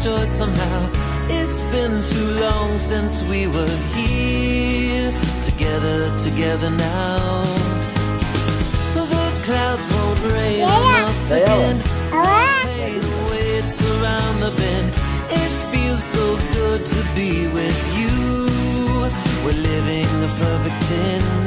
joy somehow. It's been too long since we were here, together now. The clouds won't rain on us again. Fade away, it's around the bend. It feels so good to be with you. We're living a perfect 10